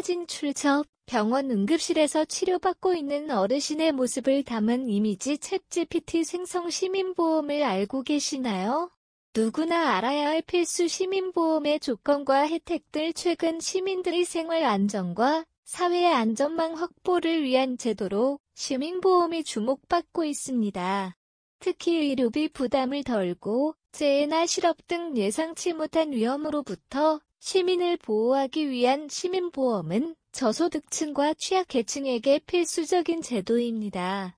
사진 출처, 병원 응급실에서 치료받고 있는 어르신의 모습을 담은 이미지 챗GPT 생성 시민보험을 알고 계시나요? 누구나 알아야 할 필수 시민보험의 조건과 혜택들. 최근 시민들의 생활 안전과 사회 안전망 확보를 위한 제도로 시민보험이 주목받고 있습니다. 특히 의료비 부담을 덜고 재해나 실업 등 예상치 못한 위험으로부터 시민을 보호하기 위한 시민보험은 저소득층과 취약계층에게 필수적인 제도입니다.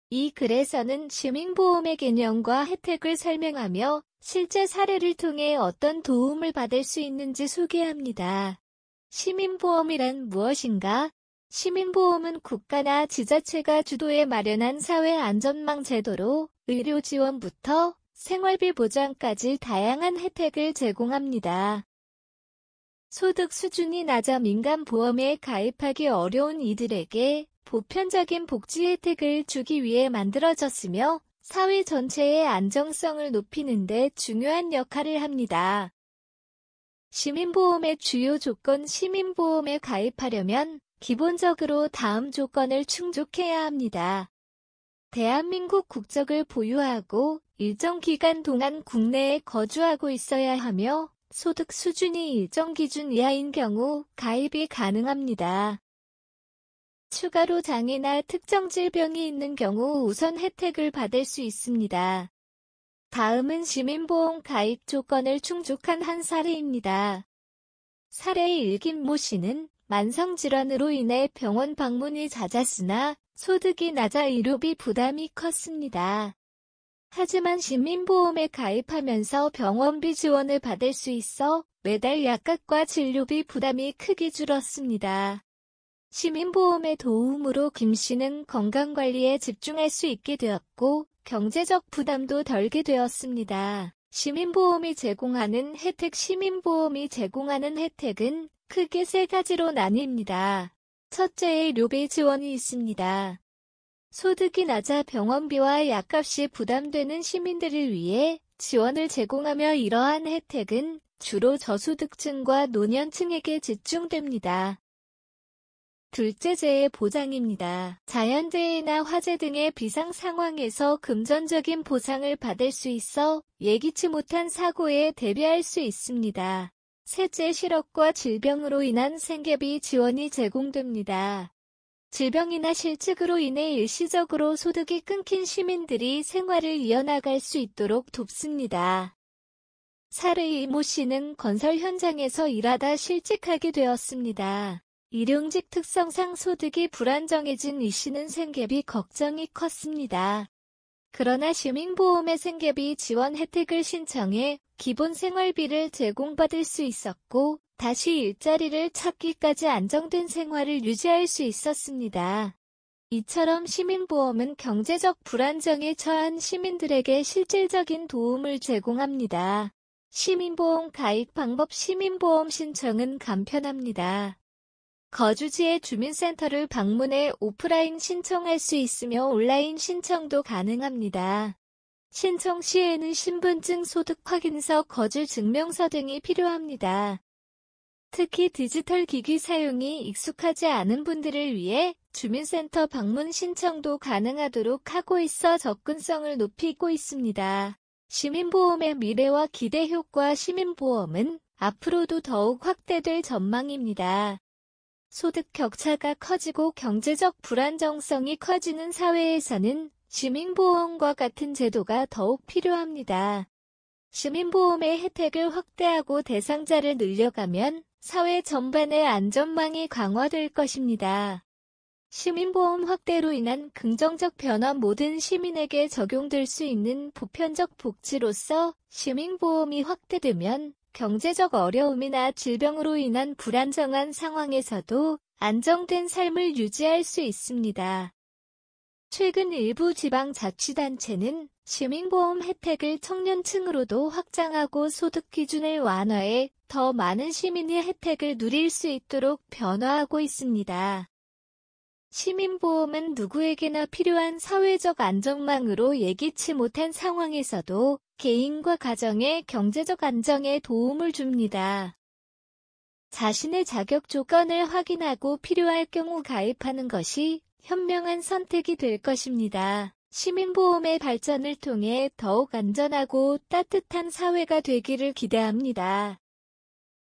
이 글에서는 시민보험의 개념과 혜택을 설명하며 실제 사례를 통해 어떤 도움을 받을 수 있는지 소개합니다. 시민보험이란 무엇인가? 시민보험은 국가나 지자체가 주도해 마련한 사회안전망 제도로 의료 지원부터 생활비 보장까지 다양한 혜택을 제공합니다. 소득 수준이 낮아 민간보험에 가입하기 어려운 이들에게 보편적인 복지 혜택을 주기 위해 만들어졌으며 사회 전체의 안정성을 높이는 데 중요한 역할을 합니다. 시민보험의 주요 조건. 시민보험에 가입하려면 기본적으로 다음 조건을 충족해야 합니다. 대한민국 국적을 보유하고 일정 기간 동안 국내에 거주하고 있어야 하며 소득 수준이 일정 기준 이하인 경우 가입이 가능합니다. 추가로 장애나 특정 질병이 있는 경우 우선 혜택을 받을 수 있습니다. 다음은 시민보험 가입 조건을 충족한 한 사례입니다. 사례 1. 김모 씨는 만성질환으로 인해 병원 방문이 잦았으나 소득이 낮아 의료비 부담이 컸습니다. 하지만 시민보험에 가입하면서 병원비 지원을 받을 수 있어 매달 약값과 진료비 부담이 크게 줄었습니다. 시민보험의 도움으로 김 씨는 건강관리에 집중할 수 있게 되었고 경제적 부담도 덜게 되었습니다. 시민보험이 제공하는 혜택. 시민보험이 제공하는 혜택은 크게 세 가지로 나뉩니다. 첫째, 의료비 지원이 있습니다. 소득이 낮아 병원비와 약값이 부담되는 시민들을 위해 지원을 제공하며 이러한 혜택은 주로 저소득층과 노년층에게 집중됩니다. 둘째, 재해 보장입니다. 자연재해나 화재 등의 비상 상황에서 금전적인 보상을 받을 수 있어 예기치 못한 사고에 대비할 수 있습니다. 셋째, 실업과 질병으로 인한 생계비 지원이 제공됩니다. 질병이나 실직으로 인해 일시적으로 소득이 끊긴 시민들이 생활을 이어나갈 수 있도록 돕습니다. 사례 이모 씨는 건설 현장에서 일하다 실직하게 되었습니다. 일용직 특성상 소득이 불안정해진 이 씨는 생계비 걱정이 컸습니다. 그러나 시민보험의 생계비 지원 혜택을 신청해 기본 생활비를 제공받을 수 있었고 다시 일자리를 찾기까지 안정된 생활을 유지할 수 있었습니다. 이처럼 시민보험은 경제적 불안정에 처한 시민들에게 실질적인 도움을 제공합니다. 시민보험 가입 방법. 시민보험 신청은 간편합니다. 거주지의 주민센터를 방문해 오프라인 신청할 수 있으며 온라인 신청도 가능합니다. 신청 시에는 신분증, 소득 확인서, 거주 증명서 등이 필요합니다. 특히 디지털 기기 사용이 익숙하지 않은 분들을 위해 주민센터 방문 신청도 가능하도록 하고 있어 접근성을 높이고 있습니다. 시민보험의 미래와 기대 효과. 시민보험은 앞으로도 더욱 확대될 전망입니다. 소득 격차가 커지고 경제적 불안정성이 커지는 사회에서는 시민보험과 같은 제도가 더욱 필요합니다. 시민보험의 혜택을 확대하고 대상자를 늘려가면 사회 전반의 안전망이 강화될 것입니다. 시민보험 확대로 인한 긍정적 변화. 모든 시민에게 적용될 수 있는 보편적 복지로서 시민보험이 확대되면 경제적 어려움이나 질병으로 인한 불안정한 상황에서도 안정된 삶을 유지할 수 있습니다. 최근 일부 지방자치단체는 시민보험 혜택을 청년층으로도 확장하고 소득 기준을 완화해 더 많은 시민이 혜택을 누릴 수 있도록 변화하고 있습니다. 시민보험은 누구에게나 필요한 사회적 안전망으로 예기치 못한 상황에서도 개인과 가정의 경제적 안정에 도움을 줍니다. 자신의 자격 조건을 확인하고 필요할 경우 가입하는 것이 현명한 선택이 될 것입니다. 시민보험의 발전을 통해 더욱 안전하고 따뜻한 사회가 되기를 기대합니다.